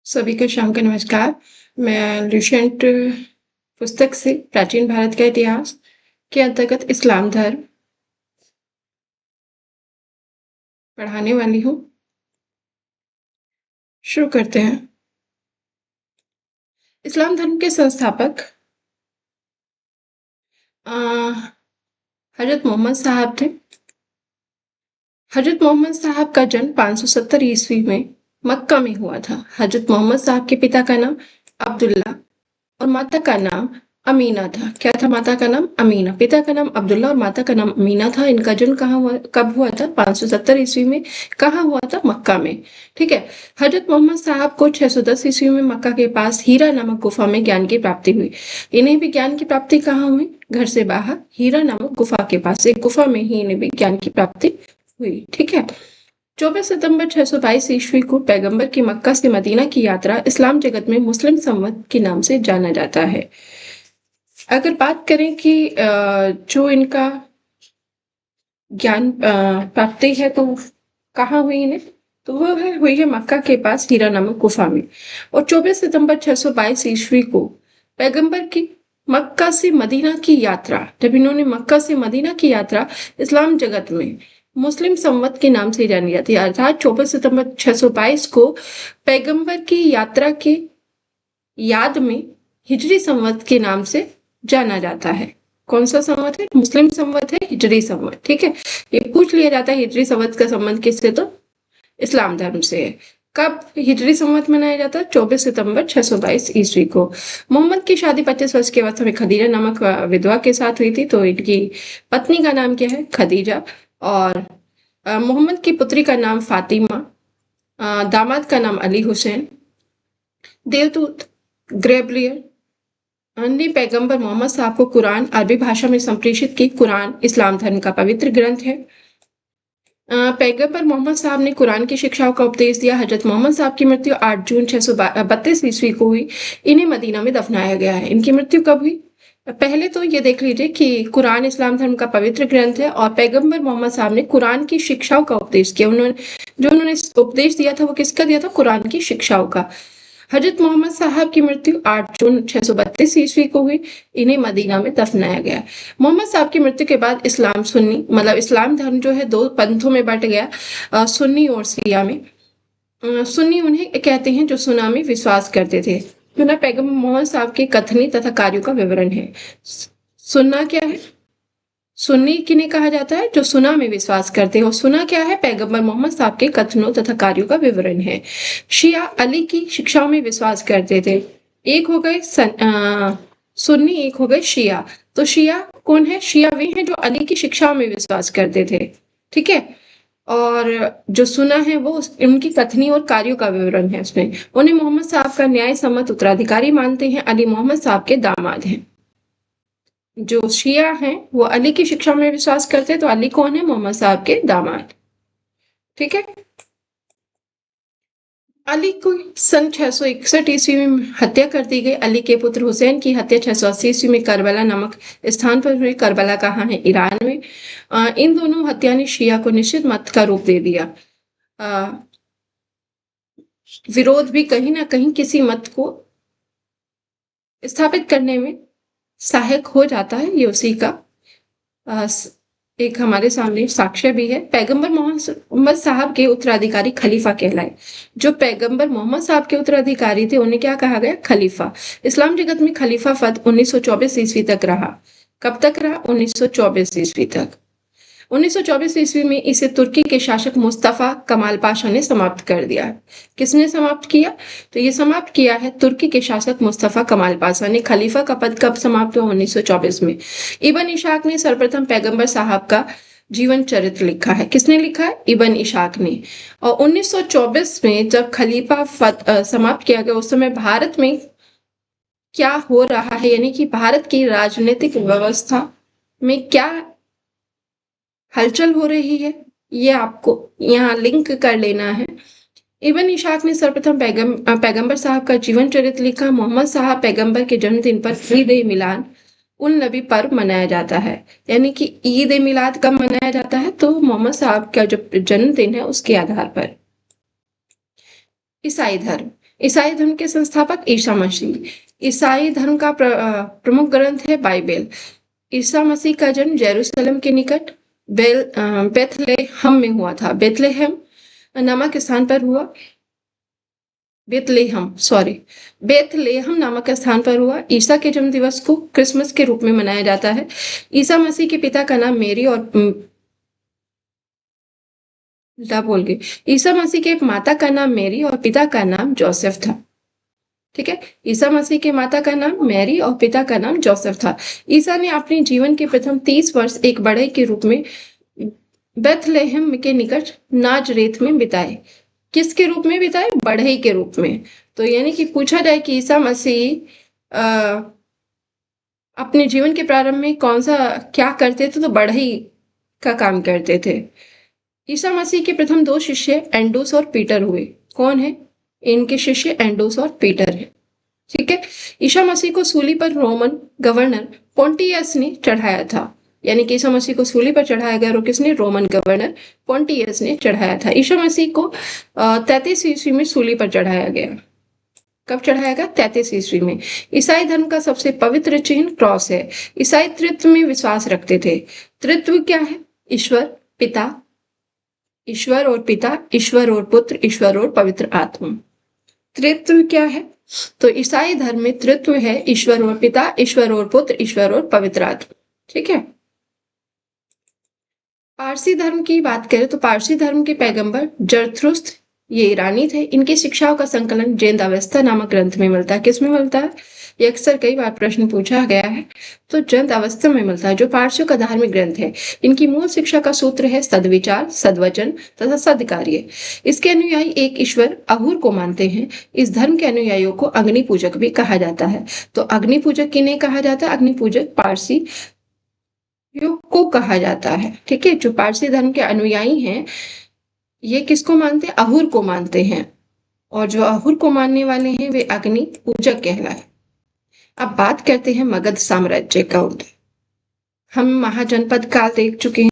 सभी को शाम का नमस्कार। मैं लुसेंट पुस्तक से प्राचीन भारत का इतिहास के अंतर्गत इस्लाम धर्म पढ़ाने वाली हूँ। शुरू करते हैं। इस्लाम धर्म के संस्थापक हजरत मोहम्मद साहब थे। हजरत मोहम्मद साहब का जन्म 570 ईस्वी में मक्का में हुआ था। हजरत मोहम्मद साहब के पिता का नाम अब्दुल्ला और माता का नाम अमीना था। क्या था माता का नाम? अमीना। पिता का नाम अब्दुल्ला और माता का नाम अमीना था। इनका जन्म कब हुआ था? 570 ईस्वी में। कहाँ हुआ था? मक्का में। ठीक है। हजरत मोहम्मद साहब को 610 ईस्वी में मक्का के पास हीरा नामक गुफा में ज्ञान की प्राप्ति हुई। इन्हें भी ज्ञान की प्राप्ति कहाँ हुई? घर से बाहर हीरा नामक गुफा के पास एक गुफा में ही इन्हें भी ज्ञान की प्राप्ति हुई। ठीक है। 24 सितंबर 622 ईस्वी को पैगंबर की मक्का से मदीना की यात्रा इस्लाम जगत में मुस्लिम संवत के नाम से जाना जाता है। अगर बात करें कि जो इनका ज्ञान प्राप्ति है तो कहाँ हुई इन्हें? तो वो हुई है मक्का के पास हीरा नामक गुफा में। और 24 सितंबर 622 ईस्वी को पैगंबर की मक्का से मदीना की यात्रा, जब इन्होंने मक्का से मदीना की यात्रा इस्लाम जगत में मुस्लिम संवत के नाम से जानी जाती है। अर्थात 24 सितंबर 622 को पैगंबर की यात्रा के याद में हिजरी संवत के नाम से जाना जाता है। कौन सा संवत है? मुस्लिम संवत है, हिजरी संवत। ठीक है। ये पूछ लिया जाता है हिजरी संवत का संबंध किससे? तो इस्लाम धर्म से है। कब हिजरी संवत मनाया जाता है? 24 सितंबर 622 ईस्वी को। मोहम्मद की शादी 25 वर्ष की अवस्था में खदीजा नामक विधवा के साथ हुई थी। तो इनकी पत्नी का नाम क्या है? खदीजा। और मोहम्मद की पुत्री का नाम फातिमा, दामाद का नाम अली हुसैन। देवदूत ग्रेबरियल ने पैगंबर मोहम्मद साहब को कुरान अरबी भाषा में संप्रेषित की। कुरान इस्लाम धर्म का पवित्र ग्रंथ है। पैगंबर मोहम्मद साहब ने कुरान की शिक्षाओं का उपदेश दिया। हजरत मोहम्मद साहब की मृत्यु 8 जून 632 ईस्वी को हुई। इन्हें मदीना में दफनाया गया है। इनकी मृत्यु कब हुई? पहले तो ये देख लीजिए कि कुरान इस्लाम धर्म का पवित्र ग्रंथ है और पैगंबर मोहम्मद साहब ने कुरान की शिक्षाओं का उपदेश किया। उन्होंने उपदेश दिया था वो किसका दिया था? कुरान की शिक्षाओं का। हजरत मोहम्मद साहब की मृत्यु 8 जून 632 ईस्वी को हुई। इन्हें मदीना में दफनाया गया। मोहम्मद साहब की मृत्यु के बाद इस्लाम सुन्नी मतलब इस्लाम धर्म जो है दो पंथों में बंट गया, सुन्नी और शिया में। सुन्नी उन्हें कहते हैं जो सुन्ना में विश्वास करते थे। सुन्ना पैगंबर मोहम्मद साहब के कथनी तथा कार्यों का विवरण है। सुन्ना क्या है? सुन्नी किन्हें कहा जाता है? जो सुन्ना में विश्वास करते हैं। और सुन्ना क्या है? पैगंबर मोहम्मद साहब के कथनों तथा कार्यों का विवरण है। शिया अली की शिक्षाओं में विश्वास करते थे। एक हो गए सुन्नी, एक हो गए शिया। तो शिया कौन है? शिया वे हैं जो अली की शिक्षाओं में विश्वास करते थे। ठीक है। और जो सुन्ना है वो उनकी कथनी और कार्यों का विवरण है उसमें। उन्हें मोहम्मद साहब का न्याय सम्मत उत्तराधिकारी मानते हैं। अली मोहम्मद साहब के दामाद हैं। जो शिया हैं वो अली की शिक्षा में विश्वास करते हैं। तो अली कौन है? मोहम्मद साहब के दामाद। ठीक है। अली को सन 661 ईस्वी में हत्या कर दी गई। अली के पुत्र हुसैन की हत्या 680 ईस्वी में करबला नामक स्थान पर हुई। करबला कहाँ है? ईरान में। इन दोनों हत्या ने शिया को निश्चित मत का रूप दे दिया। विरोध भी कहीं ना कहीं किसी मत को स्थापित करने में सहायक हो जाता है। ये उसी का एक हमारे सामने साक्ष्य भी है। पैगंबर मोहम्मद साहब के उत्तराधिकारी खलीफा कहलाए। जो पैगंबर मोहम्मद साहब के उत्तराधिकारी थे उन्हें क्या कहा गया? खलीफा। इस्लाम जगत में खलीफा पद 1924 ईस्वी तक रहा। कब तक रहा? 1924 ईस्वी तक। 1924 ईस्वी में इसे तुर्की के शासक मुस्तफा कमाल पाशा ने समाप्त कर दिया। किसने समाप्त किया? तो ये समाप्त किया है तुर्की के शासक मुस्तफा कमाल पाशा ने। खलीफा का पद कब समाप्त हुआ? 1924 में। इब्न इशाक ने सर्वप्रथम पैगंबर साहब का जीवन चरित्र लिखा है। किसने लिखा है? इब्न इशाक ने। और 1924 में जब खलीफा समाप्त किया गया उस समय भारत में क्या हो रहा है, यानी कि भारत की राजनीतिक व्यवस्था में क्या हलचल हो रही है, ये आपको यहाँ लिंक कर लेना है। इब्न इशाक ने सर्वप्रथम पैगंबर साहब का जीवन चरित्र लिखा। मोहम्मद साहब पैगंबर के जन्मदिन पर ईद ए मिलाद उन नबी पर्व मनाया जाता है। यानी कि ईद ए मिलाद कब मनाया जाता है? तो मोहम्मद साहब का जो जन्मदिन है उसके आधार पर। ईसाई धर्म ईसाई धर्म के संस्थापक ईसा मसीह। ईसाई धर्म का प्रमुख ग्रंथ है बाइबल। ईसा मसीह का जन्म जेरूशलेम के निकट बेथलेहम में हुआ था। बेथलेहम नामक स्थान पर हुआ। बेथलेहम नामक स्थान पर हुआ। ईसा के जन्म दिवस को क्रिसमस के रूप में मनाया जाता है। ईसा मसीह के पिता का नाम मेरी और ईसा मसीह के माता का नाम मेरी और पिता का नाम जोसेफ था। ठीक है, ईसा मसीह के माता का नाम मैरी और पिता का नाम जोसेफ था। ईसा ने अपने जीवन के प्रथम 30 वर्ष एक बढ़ई के रूप में बेथलेहम के निकट नाजरेथ में बिताए। किसके रूप में बिताए? बढ़ई के रूप में। तो यानी कि पूछा जाए कि ईसा मसीह अपने जीवन के प्रारंभ में क्या करते थे, तो बढ़ई का काम करते थे। ईसा मसीह के प्रथम 2 शिष्य एंडोस और पीटर हुए। कौन है? इनके शिष्य एंडोस और पीटर है। ठीक है, ईसा मसीह को सूली पर रोमन गवर्नर पोंटियस ने चढ़ाया था। यानी कि ईसा मसीह को सूली पर चढ़ाया गया और किसने? रोमन गवर्नर पोंटियस ने चढ़ाया था। ईसा मसीह को 33 ईस्वी में सूली पर चढ़ाया गया। कब चढ़ाया गया? 33 ईस्वी में। ईसाई धर्म का सबसे पवित्र चिन्ह क्रॉस है। ईसाई त्रित्व में विश्वास रखते थे। त्रित्व क्या है? ईश्वर और पिता, ईश्वर और पुत्र, ईश्वर और पवित्र आत्मा। त्रित्व क्या है? तो ईसाई धर्म में त्रित्व है, ईश्वर और पिता, ईश्वर और पुत्र, ईश्वर और पवित्र आत्मा। ठीक है। पारसी धर्म की बात करें तो पारसी धर्म के पैगंबर जरथुस्त्र ये ईरानी थे। इनकी शिक्षाओं का संकलन जैन अवस्था नामक ग्रंथ में मिलता है। किसमें मिलता है? ये अक्सर कई बार प्रश्न पूछा गया है। तो जैन अवस्था में मिलता है, जो पारसियों का धार्मिक ग्रंथ है। इनकी मूल शिक्षा का सूत्र है सद्विचार, सद्वचन तथा सद्कार्य। इसके अनुयायी एक ईश्वर अहुर को मानते हैं। इस धर्म के अनुयायियों को अग्नि पूजक भी कहा जाता है। तो अग्नि पूजक किन्हें कहा जाता है? अग्नि पूजक पारसी को कहा जाता है। ठीक है, जो पारसी धर्म के अनुयायी हैं ये किसको मानते हैं? अहुर को मानते हैं। और जो अहुर को मानने वाले हैं वे अग्नि पूजक कहलाए। अब बात करते हैं मगध साम्राज्य का उदय। हम महाजनपद काल देख चुके हैं।